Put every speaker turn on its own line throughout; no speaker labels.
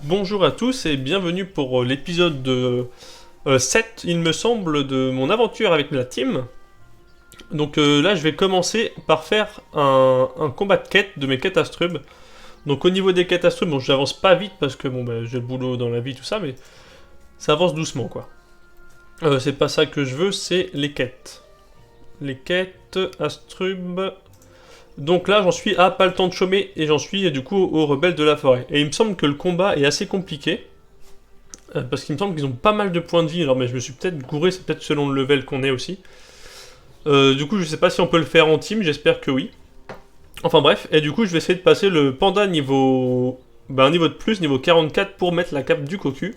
Bonjour à tous et bienvenue pour l'épisode 7, il me semble, de mon aventure avec la team. Donc là, je vais commencer par faire un combat de quête de mes quêtes Astrub. Donc au niveau des quêtes Astrub, bon, j'avance pas vite parce que bon, j'ai le boulot dans la vie, tout ça, mais ça avance doucement, quoi. C'est pas ça que je veux, c'est les quêtes. Les quêtes Astrub. Donc là, j'en suis à pas le temps de chômer et j'en suis du coup aux rebelles de la forêt. Et il me semble que le combat est assez compliqué. Parce qu'il me semble qu'ils ont pas mal de points de vie, alors mais je me suis peut-être gouré, c'est peut-être selon le level qu'on est aussi. Du coup, je sais pas si on peut le faire en team, j'espère que oui. Enfin bref, et du coup, je vais essayer de passer le panda niveau. Un niveau de plus, niveau 44, pour mettre la cape du cocu.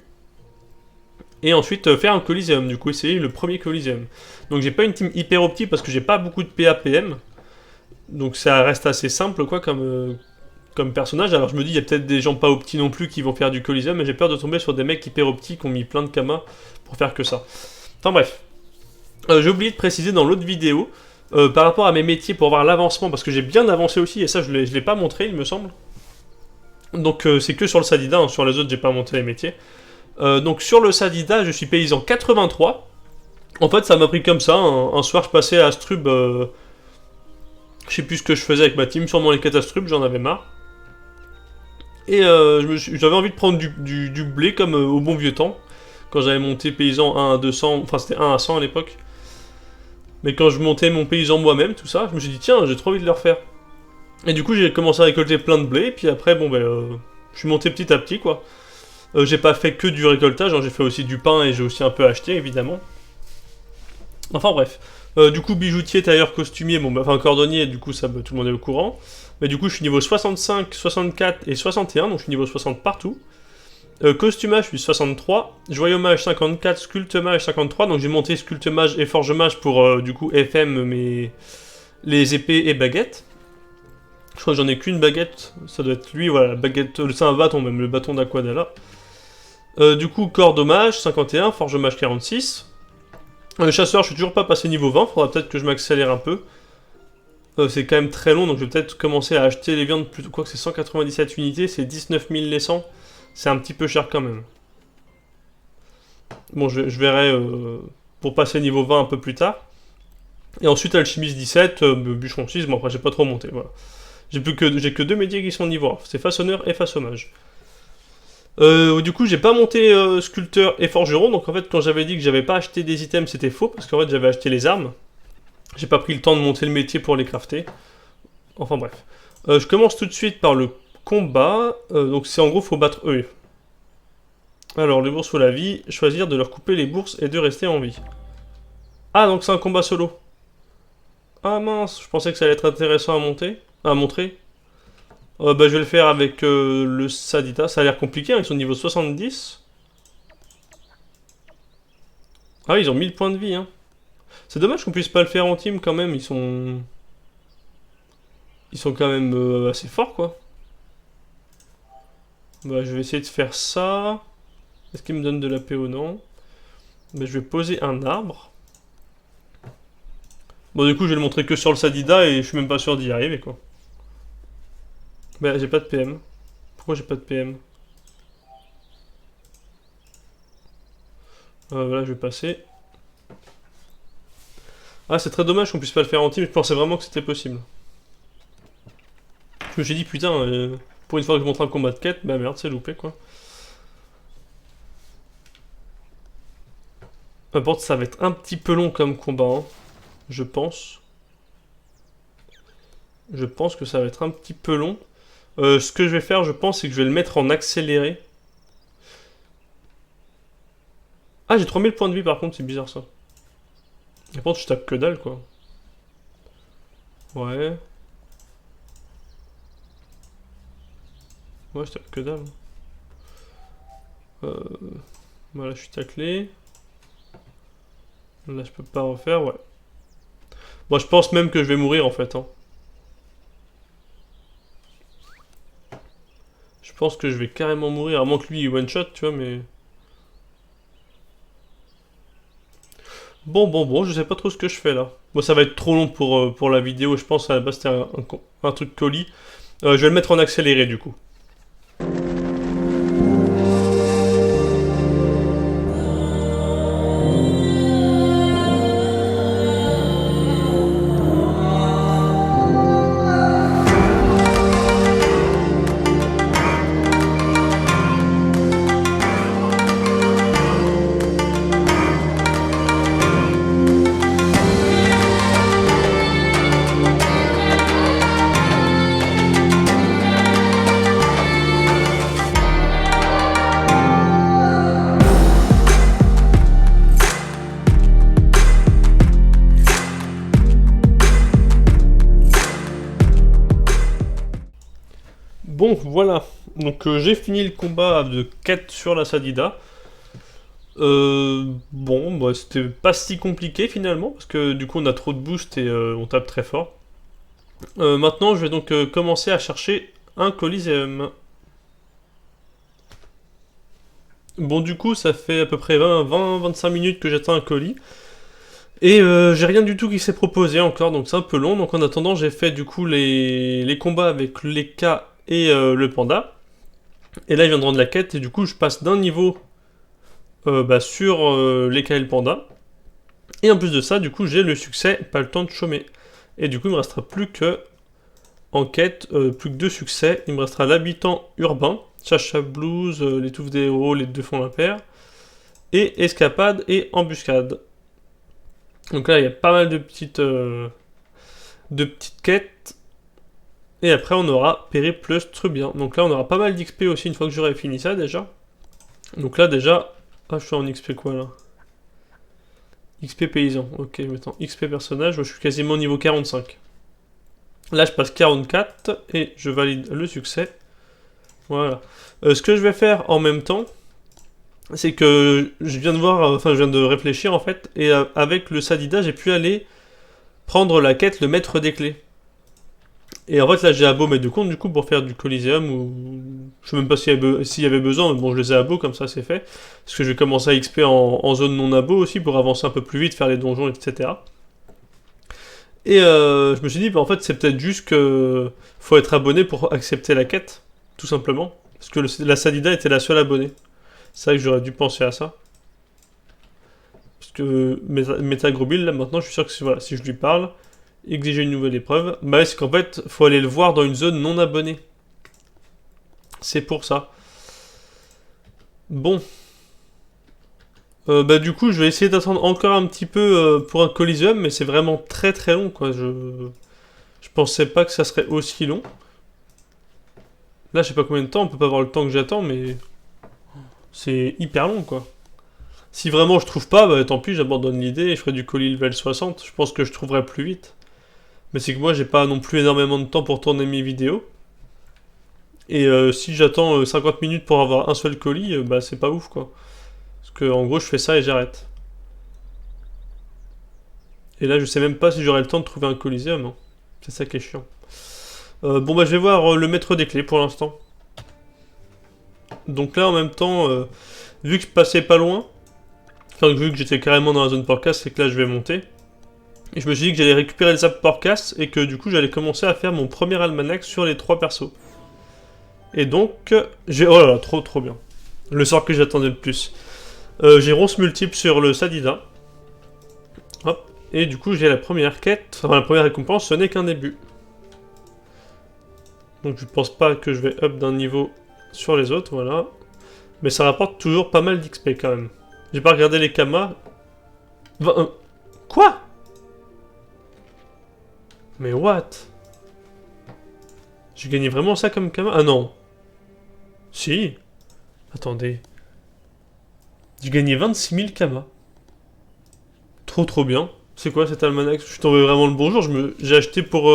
Et ensuite faire un Coliseum, du coup, essayer le premier Coliseum. Donc j'ai pas une team hyper opti parce que j'ai pas beaucoup de PAPM. Donc ça reste assez simple, quoi, comme personnage. Alors je me dis, il y a peut-être des gens pas opti non plus qui vont faire du Coliseum, mais j'ai peur de tomber sur des mecs hyper opti qui ont mis plein de kamas pour faire que ça. Enfin bref. J'ai oublié de préciser dans l'autre vidéo, par rapport à mes métiers pour voir l'avancement, parce que j'ai bien avancé aussi, et ça je l'ai pas montré, il me semble. Donc c'est que sur le Sadida, hein, sur les autres j'ai pas montré les métiers. Donc sur le Sadida, je suis paysan 83. En fait, ça m'a pris comme ça. Un soir, je passais à Astrub. Je sais plus ce que je faisais avec ma team, sûrement les catastrophes, j'en avais marre. Et j'avais envie de prendre du blé comme au bon vieux temps, quand j'avais monté paysan 1 à 200, enfin c'était 1 à 100 à l'époque. Mais quand je montais mon paysan moi-même, tout ça, je me suis dit tiens, j'ai trop envie de le refaire. Et du coup j'ai commencé à récolter plein de blé, et puis après je suis monté petit à petit quoi. J'ai pas fait que du récoltage, hein, j'ai fait aussi du pain et j'ai aussi un peu acheté évidemment. Enfin bref. Du coup, bijoutier, tailleur, costumier, enfin cordonnier, du coup, ça, tout le monde est au courant. Mais du coup, je suis niveau 65, 64 et 61, donc je suis niveau 60 partout. Costumage, je suis 63. Joyau-mage 54, sculpte-mage 53, donc j'ai monté sculpte-mage et forge-mage pour, du coup, FM les épées et baguettes. Je crois que j'en ai qu'une baguette, ça doit être lui, voilà, baguette, c'est un bâton même, le bâton d'Aquadala. Du coup, corps-dommage 51, forge-mage 46. Chasseur, je suis toujours pas passé niveau 20, faudra peut-être que je m'accélère un peu. C'est quand même très long, donc je vais peut-être commencer à acheter les viandes plutôt. Quoi que c'est 197 unités, c'est 19 000 les 100. C'est un petit peu cher quand même. Bon, je verrai pour passer niveau 20 un peu plus tard. Et ensuite, alchimiste 17, bûcheron 6, bon après j'ai pas trop monté, voilà. J'ai que deux métiers qui sont niveau 1, c'est façonneur et façonnage. Du coup, j'ai pas monté sculpteur et forgeron, donc en fait, quand j'avais dit que j'avais pas acheté des items, c'était faux, parce qu'en fait, j'avais acheté les armes. J'ai pas pris le temps de monter le métier pour les crafter. Enfin bref. Je commence tout de suite par le combat. Donc c'est en gros, faut battre eux. Alors, les bourses ou la vie, choisir de leur couper les bourses et de rester en vie. Ah, donc c'est un combat solo. Ah mince, je pensais que ça allait être intéressant à montrer. Je vais le faire avec le Sadita. Ça a l'air compliqué, hein, ils sont niveau 70. Ah oui, ils ont 1000 points de vie, hein. C'est dommage qu'on puisse pas le faire en team quand même, ils sont... Ils sont quand même assez forts, quoi. Je vais essayer de faire ça. Est-ce qu'il me donne de la PO? Non. Je vais poser un arbre. Bon, du coup, je vais le montrer que sur le Sadida et je suis même pas sûr d'y arriver, quoi. J'ai pas de PM. Pourquoi j'ai pas de PM? Voilà, je vais passer. Ah, c'est très dommage qu'on puisse pas le faire en team, je pensais vraiment que c'était possible. Je me suis dit, putain, pour une fois que je montre un combat de quête, bah merde, c'est loupé, quoi. N'importe, ça va être un petit peu long comme combat, hein, je pense. Je pense que ça va être un petit peu long. Ce que je vais faire, je pense, c'est que je vais le mettre en accéléré. Ah, j'ai 3000 points de vie, par contre, c'est bizarre, ça. Par contre, je tape que dalle, quoi. Ouais. Ouais, je tape que dalle. Voilà, je suis taclé. Là, je peux pas refaire, ouais. Bon, je pense même que je vais mourir, en fait, hein. Je pense que je vais carrément mourir, à moins que lui, il one-shot, tu vois, mais... Bon, je sais pas trop ce que je fais, là. Bon, ça va être trop long pour la vidéo, je pense, à la base, c'était un truc colis. Je vais le mettre en accéléré, du coup. voilà. Donc j'ai fini le combat de quête sur la Sadida. Bon, bah, c'était pas si compliqué finalement, parce que du coup on a trop de boost et on tape très fort. Maintenant je vais donc commencer à chercher un Coliseum. Bon du coup ça fait à peu près 20-25 minutes que j'attends un colis. Et j'ai rien du tout qui s'est proposé encore, donc c'est un peu long. Donc en attendant j'ai fait du coup les combats avec les K et le panda. Et là il vient de rendre la quête et du coup je passe d'un niveau sur les K et le panda. Et en plus de ça, du coup, j'ai le succès, pas le temps de chômer. Et du coup, il me restera plus que, en quête, plus que 2 succès. Il me restera l'habitant urbain, Chacha Blues, les touffes des héros, les deux fonds impair, et escapade et embuscade. Donc là, il y a pas mal de petites quêtes. Et après, on aura périple Strubien. Donc là, on aura pas mal d'XP aussi une fois que j'aurai fini ça déjà. Donc là, déjà. Ah, je suis en XP quoi là? XP paysan, ok, maintenant XP personnage, moi, je suis quasiment niveau 45. Là, je passe 44 et je valide le succès. Voilà. Ce que je vais faire en même temps, c'est que je viens de voir, enfin, je viens de réfléchir en fait, et avec le Sadida, j'ai pu aller prendre la quête, le maître des clés. Et en fait, là, j'ai Abo mettre de compte du coup pour faire du Coliseum ou. Je sais même pas s'il y avait besoin, mais bon, je les ai Abo, comme ça c'est fait. Parce que je vais commencer à XP en zone non Abo aussi pour avancer un peu plus vite, faire les donjons, etc. Et je me suis dit, bah, en fait, c'est peut-être juste que faut être abonné pour accepter la quête, tout simplement. Parce que la Sadida était la seule abonnée. C'est vrai que j'aurais dû penser à ça. Parce que Metagrobil, là, maintenant, je suis sûr que voilà, si je lui parle, exiger une nouvelle épreuve, bah c'est qu'en fait, faut aller le voir dans une zone non abonnée. C'est pour ça. Bon. Bah du coup, je vais essayer d'attendre encore un petit peu pour un Coliseum, mais c'est vraiment très très long, quoi. Je pensais pas que ça serait aussi long. Là, je sais pas combien de temps, on peut pas voir le temps que j'attends, mais c'est hyper long, quoi. Si vraiment je trouve pas, bah tant pis, j'abandonne l'idée et je ferai du colis level 60. Je pense que je trouverai plus vite. Mais c'est que moi, j'ai pas non plus énormément de temps pour tourner mes vidéos. Et si j'attends 50 minutes pour avoir un seul colis, bah c'est pas ouf, quoi. Parce que en gros, je fais ça et j'arrête. Et là, je sais même pas si j'aurai le temps de trouver un Coliseum, hein. C'est ça qui est chiant. Bon, bah je vais voir le maître des clés pour l'instant. Donc là, en même temps, vu que je passais pas loin, enfin, vu que j'étais carrément dans la zone podcast, c'est que là, je vais monter. Et je me suis dit que j'allais récupérer les apps podcast et que du coup, j'allais commencer à faire mon premier almanach sur les 3 persos. Et donc, j'ai... Oh là là, trop trop bien. Le sort que j'attendais le plus. J'ai ronce multiple sur le Sadida. Hop. Et du coup, j'ai la première quête, enfin la première récompense, ce n'est qu'un début. Donc je pense pas que je vais up d'un niveau sur les autres, voilà. Mais ça rapporte toujours pas mal d'XP quand même. J'ai pas regardé les kamas. Quoi? Mais what? J'ai gagné vraiment ça comme kama? Ah non. Si. Attendez. J'ai gagné 26 000 kamas. Trop trop bien. C'est quoi cet almanach? Je suis tombé vraiment le bonjour. J'ai acheté pour...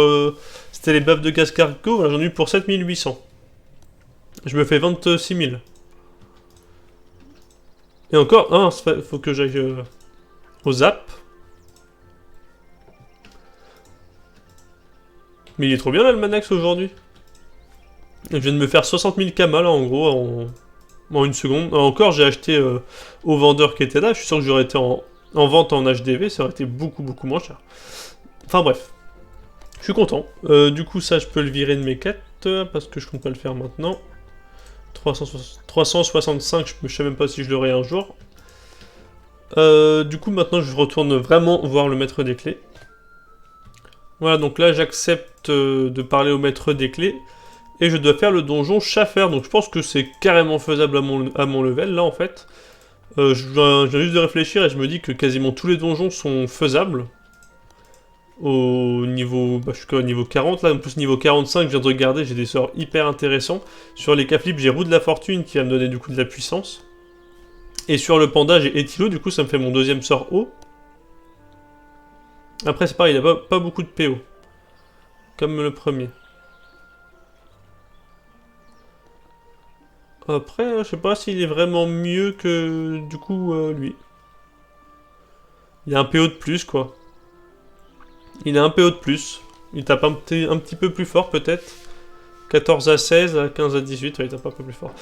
C'était les baffes de Cascargo. Voilà, j'en ai eu pour 7800. Je me fais 26 000. Et encore... Ah, faut que j'aille au zap. Mais il est trop bien l'almanach aujourd'hui. Je viens de me faire 60 000 kamas là en gros en une seconde. Encore j'ai acheté au vendeur qui était là. Je suis sûr que j'aurais été en vente en HDV. Ça aurait été beaucoup beaucoup moins cher. Enfin bref. Je suis content. Du coup ça je peux le virer de mes quêtes. Parce que je compte pas le faire maintenant. 365 je sais même pas si je l'aurai un jour. Du coup maintenant je retourne vraiment voir le maître des clés. Voilà, donc là j'accepte de parler au maître des clés. Et je dois faire le donjon Schaffer. Donc je pense que c'est carrément faisable à mon level là en fait. Je viens juste de réfléchir et je me dis que quasiment tous les donjons sont faisables. Au niveau... Bah, je suis qu'au niveau 40 là. En plus niveau 45 je viens de regarder, j'ai des sorts hyper intéressants. Sur les K-Flips j'ai roue de la fortune qui va me donner du coup de la puissance. Et sur le panda j'ai Etilo, du coup ça me fait mon deuxième sort haut. Après c'est pareil, il a pas beaucoup de PO. Comme le premier. Après, je sais pas s'il est vraiment mieux que, du coup, lui. Il a un PO de plus, quoi. Il a un PO de plus. Il tape un petit peu plus fort, peut-être. 14 à 16, à 15 à 18, ouais, il tape un peu plus fort.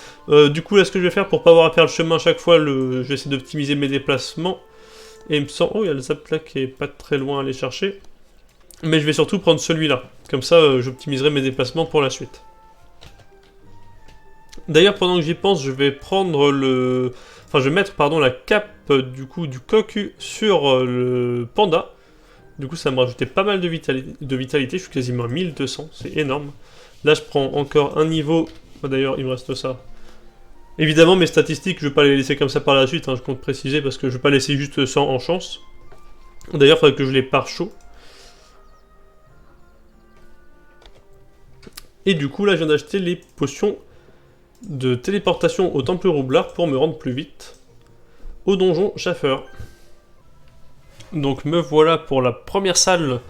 Du coup, là, ce que je vais faire, pour pas avoir à faire le chemin à chaque fois, je vais essayer d'optimiser mes déplacements. Et il me semble... Oh, il y a le zap là qui est pas très loin à aller chercher. Mais je vais surtout prendre celui-là. Comme ça, j'optimiserai mes déplacements pour la suite. D'ailleurs, pendant que j'y pense, je vais prendre le... Enfin, je vais mettre, pardon, la cape, du coup, du cocu sur le panda. Du coup, ça me rajoutait pas mal de vitalité. Je suis quasiment à 1200, c'est énorme. Là, je prends encore un niveau. D'ailleurs, il me reste ça. Évidemment, mes statistiques, je vais pas les laisser comme ça par la suite, hein, je compte préciser, parce que je vais pas laisser juste 100 en chance. D'ailleurs, il faudrait que je les pare chaud. Et du coup, là, je viens d'acheter les potions de téléportation au temple roublard pour me rendre plus vite au donjon Schaffer. Donc me voilà pour la première salle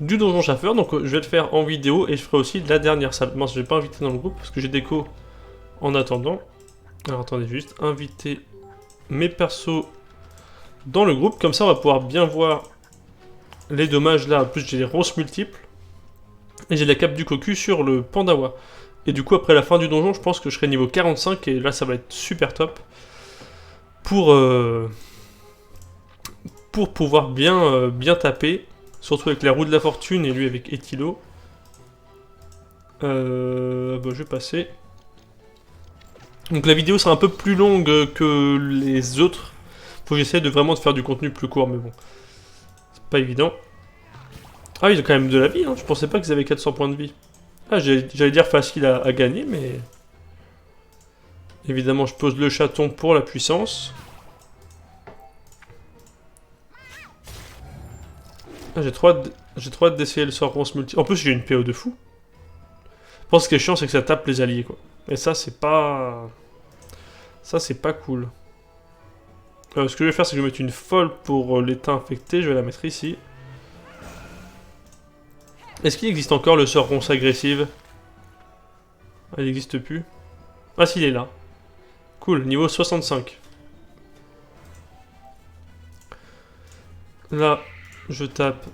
du donjon Schaffer. Donc je vais le faire en vidéo et je ferai aussi la dernière salle. Moi, je vais pas inviter dans le groupe parce que j'ai déco en attendant. Alors attendez juste, inviter mes persos dans le groupe. Comme ça, on va pouvoir bien voir les dommages là. En plus, j'ai les ronces multiples. Et j'ai la cape du cocu sur le Pandawa. Et du coup, après la fin du donjon, je pense que je serai niveau 45. Et là, ça va être super top. Pour pouvoir bien taper. Surtout avec la roue de la fortune et lui avec Etilo. Bah, je vais passer. Donc la vidéo sera un peu plus longue que les autres. Faut que j'essaie de vraiment faire du contenu plus court, mais bon. C'est pas évident. Ah, ils ont quand même de la vie, hein. Je pensais pas qu'ils avaient 400 points de vie. Ah, j'allais dire facile à gagner, mais... Évidemment, je pose le chaton pour la puissance. Ah, j'ai trop hâte d'essayer le sort ronce multi. En plus, j'ai une PO de fou. Je pense que ce qui est chiant, c'est que ça tape les alliés, quoi. Et ça, c'est pas... Ça, c'est pas cool. Ce que je vais faire, c'est que je vais mettre une folle pour l'état infecté. Je vais la mettre ici. Est-ce qu'il existe encore le sort ronce agressive? Ah, il n'existe plus. Ah, si, il est là. Cool, niveau 65. Là, je tape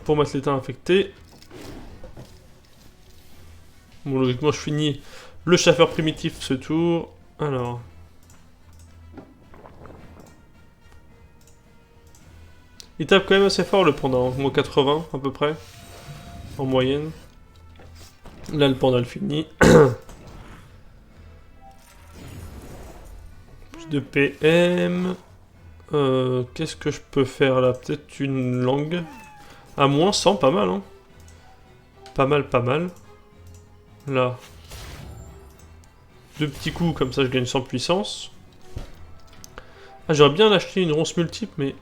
pour mettre l'état infecté. Bon, logiquement, je finis le chasseur primitif ce tour. Alors... Il tape quand même assez fort le panda, hein. Moins 80 à peu près, en moyenne. Là le panda le finit. Plus de PM. Qu'est-ce que je peux faire là? Peut-être une langue. À moins 100, pas mal, hein. Pas mal, pas mal. Là. 2 petits coups, comme ça je gagne 100 puissance. Ah, j'aurais bien acheté une ronce multiple, mais...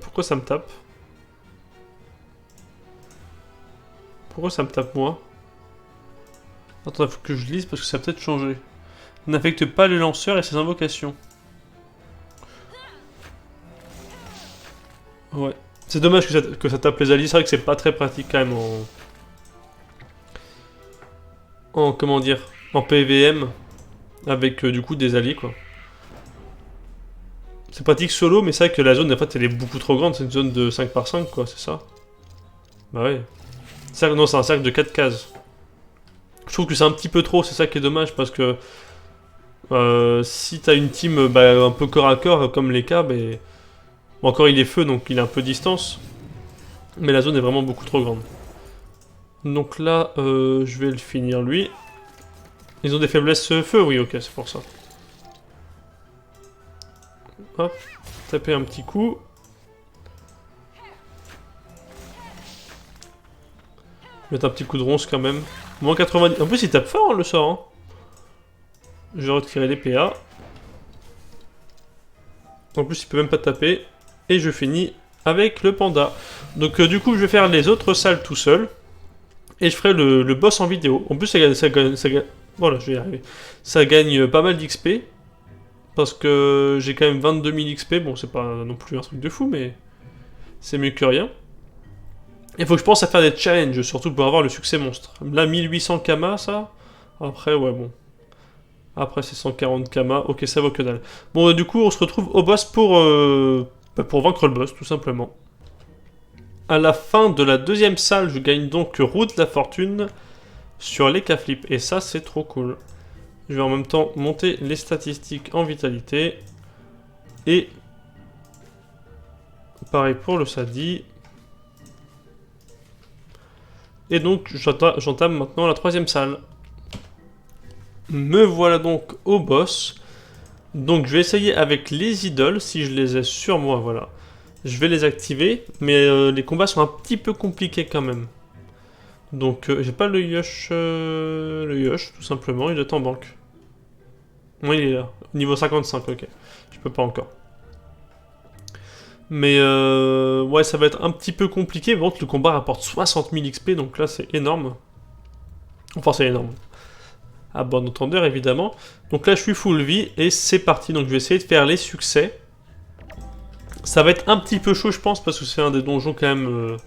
pourquoi ça me tape? Pourquoi ça me tape moi? Attends, il faut que je lise parce que ça a peut-être changé. N'affecte pas le lanceur et ses invocations. Ouais. C'est dommage que ça tape les alliés. C'est vrai que c'est pas très pratique quand même en comment dire, en PVM avec du coup des alliés quoi. C'est pratique solo, mais c'est vrai que la zone en fait elle est beaucoup trop grande. C'est une zone de 5 par 5 quoi, c'est ça? Bah ouais. Non, c'est un cercle de 4 cases. Je trouve que c'est un petit peu trop, c'est ça qui est dommage parce que si t'as une team un peu corps à corps comme les cas, bon, encore il est feu donc il est un peu distance, mais la zone est vraiment beaucoup trop grande. Donc là, je vais le finir lui. Ils ont des faiblesses feu, oui, ok, c'est pour ça. Hop, taper un petit coup. Mettre un petit coup de ronce quand même. Moins 90. En plus, il tape fort hein, le sort. Hein. Je vais retirer les PA. En plus, il peut même pas taper. Et je finis avec le panda. Donc, du coup, je vais faire les autres salles tout seul. Et je ferai le boss en vidéo. En plus, voilà, je vais y arriver. Ça gagne pas mal d'XP. Parce que j'ai quand même 22 000 XP. Bon, c'est pas non plus un truc de fou, mais c'est mieux que rien. Il faut que je pense à faire des challenges, surtout pour avoir le succès monstre. Là, 1800 Kama, ça. Après, ouais, bon. Après, c'est 140 Kama. Ok, ça vaut que dalle. Bon, du coup, on se retrouve au boss pour vaincre le boss, tout simplement. À la fin de la deuxième salle, je gagne donc roue de la fortune sur les K-flip. Et ça, c'est trop cool. Je vais en même temps monter les statistiques en vitalité. Et pareil pour le Sadi. Et donc, j'entame maintenant la troisième salle. Me voilà donc au boss. Donc, je vais essayer avec les idoles, si je les ai sur moi, voilà. Je vais les activer, mais les combats sont un petit peu compliqués quand même. Donc, j'ai pas le Yosh, tout simplement, il doit être en banque. Oui, il est là. Niveau 55, ok. Je peux pas encore. Mais ouais, ça va être un petit peu compliqué. Bon, le combat rapporte 60 000 XP, donc là, c'est énorme. Enfin, c'est énorme. À bon entendeur, évidemment. Donc là, je suis full vie, et c'est parti. Donc, je vais essayer de faire les succès. Ça va être un petit peu chaud, je pense, parce que c'est un des donjons quand même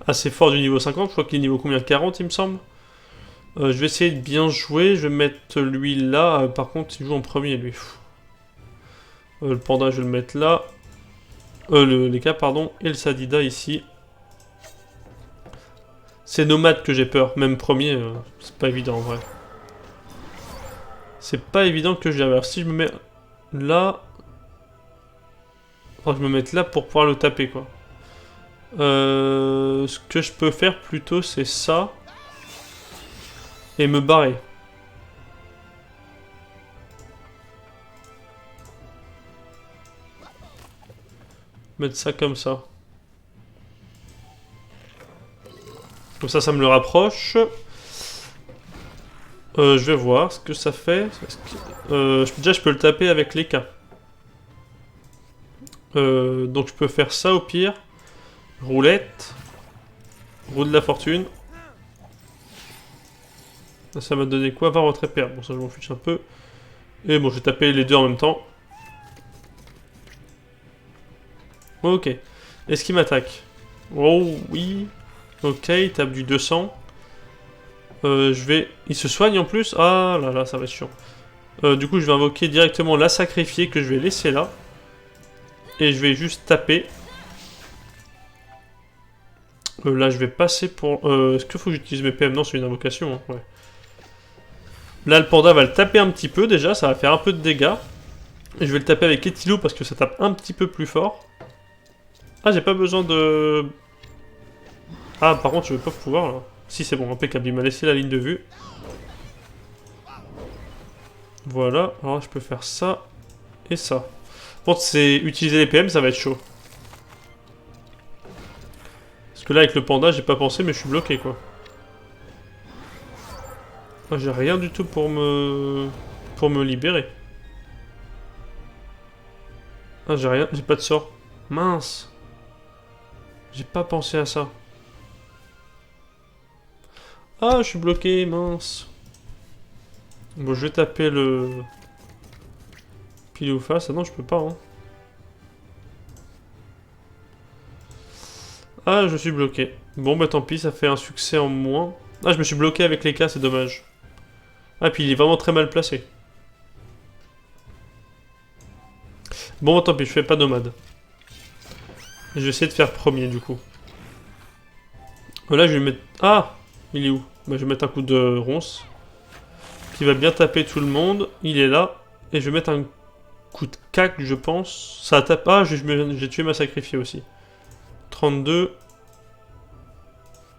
assez fort du niveau 50. Je crois qu'il est niveau combien? 40, il me semble. Je vais essayer de bien jouer. Je vais mettre lui là. Par contre, il joue en premier, lui. Le panda, je vais le mettre là. Les cas, pardon. Et le Sadida ici. C'est Nomade que j'ai peur. Même premier, c'est pas évident en vrai. C'est pas évident que j'y arrive. Alors si je me mets là... Enfin, je me mets là pour pouvoir le taper, quoi. Ce que je peux faire plutôt, c'est ça. Et me barrer. Mettre ça comme ça. Comme ça me le rapproche. Je vais voir ce que ça fait. Déjà, je peux le taper avec les K. Donc, je peux faire ça au pire. Roulette. Roue de la fortune. Ça m'a donné quoi? 20 retrait perdre. Bon, ça, je m'en fiche un peu. Et bon, je vais taper les deux en même temps. Ok. Est-ce qu'il m'attaque? Oh, oui. Ok, il tape du 200. Il se soigne en plus? Ah là là, ça va être chiant. Du coup, je vais invoquer directement la sacrifiée que je vais laisser là. Et je vais juste taper. Là, je vais passer pour... Est-ce qu'il faut que j'utilise mes PM? Non, c'est une invocation. Hein. Ouais. Là, le panda va le taper un petit peu déjà. Ça va faire un peu de dégâts. Et je vais le taper avec Etilo parce que ça tape un petit peu plus fort. Ah, j'ai pas besoin de... Ah, par contre, je vais pas pouvoir là. Si, c'est bon, impeccable. Il m'a laissé la ligne de vue. Voilà. Alors, je peux faire ça et ça. Bon, c'est utiliser les PM, ça va être chaud. Parce que là, avec le panda, j'ai pas pensé, mais je suis bloqué, quoi. Ah, j'ai rien du tout pour me libérer. Ah, j'ai rien, j'ai pas de sort. Mince. J'ai pas pensé à ça. Ah, je suis bloqué, mince. Bon, je vais taper le... Pile ou face. Ah non, je peux pas, hein. Ah, je suis bloqué. Bon, bah tant pis, ça fait un succès en moins. Ah, je me suis bloqué avec les cas, c'est dommage. Ah, puis il est vraiment très mal placé. Bon, tant pis, je fais pas nomade. Je vais essayer de faire premier, du coup. Là, je vais mettre... Ah, il est où? Bah, je vais mettre un coup de ronce. Qui va bien taper tout le monde. Il est là. Et je vais mettre un coup de cac, je pense. Ça tape... Ah, j'ai tué ma sacrifiée aussi. 32.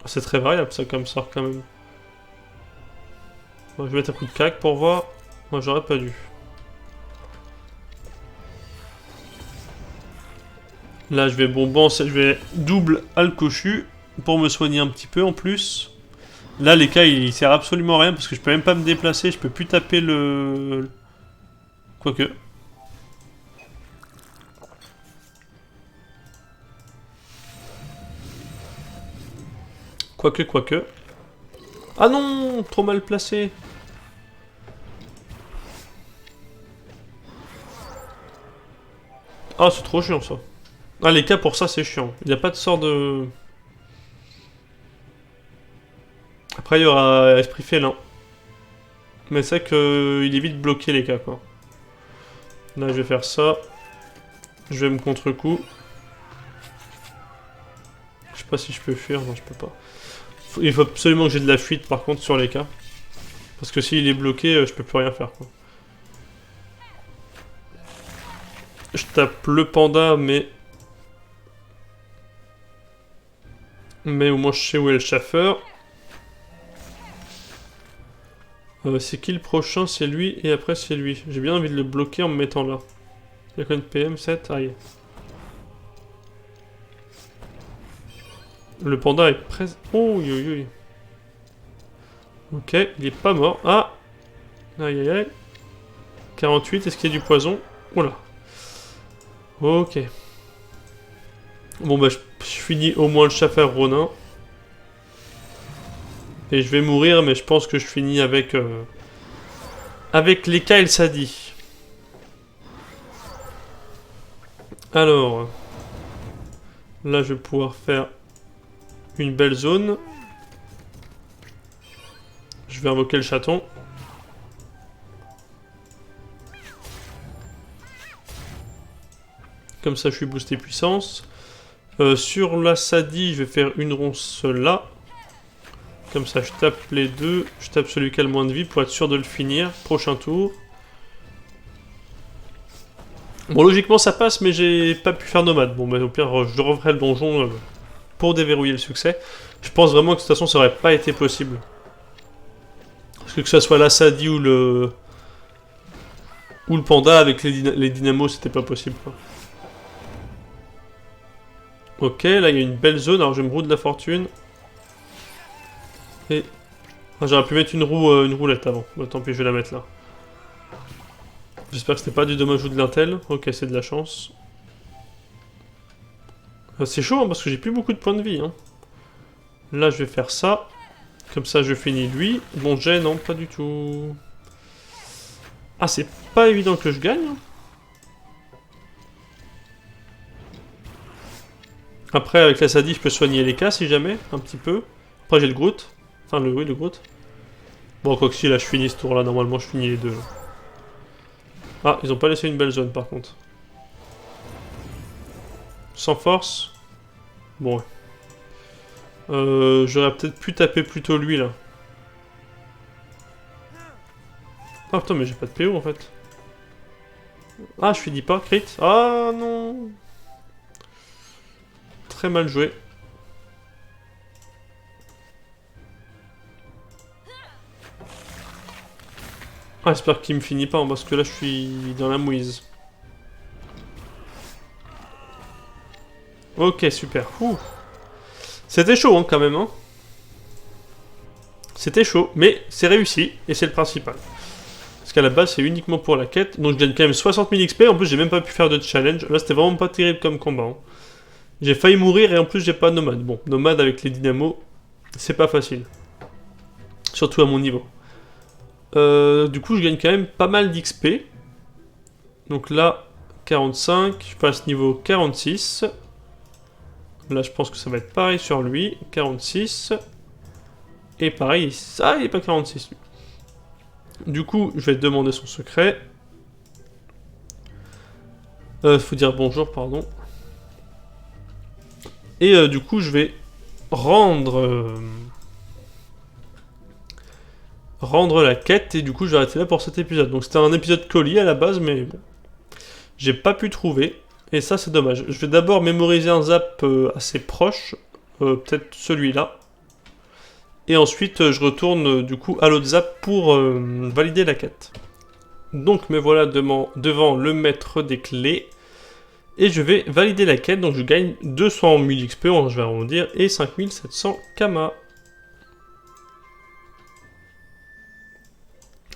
C'est très variable, ça, comme sort, quand même. Bon, je vais mettre un coup de cac pour voir. Moi, j'aurais pas dû. Là, je vais je vais double Alcochu pour me soigner un petit peu en plus. Là, les cas, il sert absolument à rien parce que je peux même pas me déplacer. Je peux plus taper le... Quoique. Quoique. Ah non, trop mal placé. Ah, c'est trop chiant ça. Ah, les cas pour ça, c'est chiant. Il n'y a pas de sort de... Après, il y aura Esprit Félin. Mais c'est qu'il est vite bloqué, les cas, quoi. Là, je vais faire ça. Je vais me contre-coup. Je sais pas si je peux fuir. Non, je peux pas. Il faut absolument que j'ai de la fuite, par contre, sur les cas. Parce que s'il est bloqué, je peux plus rien faire, quoi. Je tape le panda, mais... Mais au moins, je sais où est le chauffeur. C'est qui le prochain? C'est lui, et après, c'est lui. J'ai bien envie de le bloquer en me mettant là. Il y a quoi, une PM7? Aïe. Le panda est presque... Oh, oui, oui, oui. Ok, il est pas mort. Ah! Aïe, aïe, aïe. 48, est-ce qu'il y a du poison? Oula. Ok. Bon, bah, je finis au moins le chauffeur Ronin. Et je vais mourir, mais je pense que je finis avec... avec les Kyle Sadi. Alors... Là, je vais pouvoir faire... une belle zone. Je vais invoquer le chaton. Comme ça, je suis boosté puissance. Sur la Sadi, je vais faire une ronce là. Comme ça, je tape les deux. Je tape celui qui a le moins de vie pour être sûr de le finir. Prochain tour. Bon, logiquement, ça passe, mais j'ai pas pu faire nomade. Bon, mais au pire, je referai le donjon pour déverrouiller le succès. Je pense vraiment que de toute façon, ça aurait pas été possible. Parce que ça soit la Sadi ou le panda avec les dynamos, c'était pas possible, quoi. Ok, là il y a une belle zone, alors je me roue de la fortune. Et... Ah, j'aurais pu mettre une roulette avant. Bah, tant pis, je vais la mettre là. J'espère que c'était pas du dommage ou de l'intel. Ok, c'est de la chance. C'est chaud, hein, parce que j'ai plus beaucoup de points de vie. Hein. Là, je vais faire ça. Comme ça, je finis lui. Bon jet, non, pas du tout. Ah, c'est pas évident que je gagne. Après, avec la Sadi, je peux soigner les cas si jamais, un petit peu. Après, j'ai le Groot. Enfin, oui, le Groot. Bon, quoi que si, là, je finis ce tour-là. Normalement, je finis les deux. Là. Ah, ils ont pas laissé une belle zone, par contre. Sans force. Bon, ouais. J'aurais peut-être pu taper plutôt lui, là. Ah, putain, mais j'ai pas de PO, en fait. Ah, je finis pas, crit. Ah, non. Très mal joué. Ah, j'espère qu'il me finit pas, parce que là, je suis dans la mouise. Ok, super. C'était chaud, hein, quand même. Hein. C'était chaud, mais c'est réussi, et c'est le principal. Parce qu'à la base, c'est uniquement pour la quête. Donc, je gagne quand même 60 000 XP. En plus, j'ai même pas pu faire de challenge. Là, c'était vraiment pas terrible comme combat. Hein. J'ai failli mourir, et en plus, j'ai pas nomade. Bon, nomade avec les dynamos, c'est pas facile. Surtout à mon niveau. Du coup, je gagne quand même pas mal d'XP. Donc là, 45. Je passe niveau 46. Là, je pense que ça va être pareil sur lui. 46. Et pareil, ça, il n'est pas 46, lui. Du coup, je vais demander son secret. Faut dire bonjour, pardon. Et du coup, je vais rendre... rendre la quête, et du coup, je vais arrêter là pour cet épisode. Donc, c'était un épisode colis à la base, mais bon. J'ai pas pu trouver. Et ça, c'est dommage. Je vais d'abord mémoriser un zap assez proche. Peut-être celui-là. Et ensuite, je retourne du coup à l'autre zap pour valider la quête. Donc, me voilà devant le maître des clés. Et je vais valider la quête. Donc, je gagne 200 000 XP, je vais arrondir, et 5700 Kama.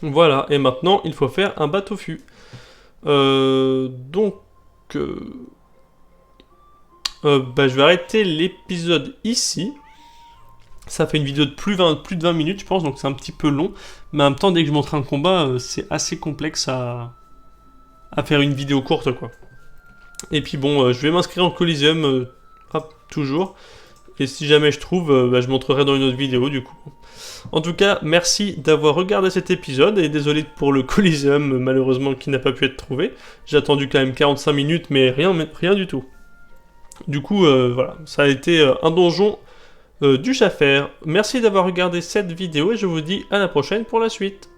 Voilà, et maintenant, il faut faire un bateau-fût. Donc... je vais arrêter l'épisode ici. Ça fait une vidéo de plus de 20 minutes, je pense, donc c'est un petit peu long. Mais en même temps, dès que je montre un combat, c'est assez complexe à faire une vidéo courte, quoi. Et puis bon, je vais m'inscrire en Coliseum, hop, toujours. Et si jamais je trouve, je montrerai dans une autre vidéo du coup. En tout cas, merci d'avoir regardé cet épisode, et désolé pour le Coliseum, malheureusement, qui n'a pas pu être trouvé. J'ai attendu quand même 45 minutes, mais rien du tout. Du coup, voilà, ça a été un donjon du Schaffer. Merci d'avoir regardé cette vidéo, et je vous dis à la prochaine pour la suite.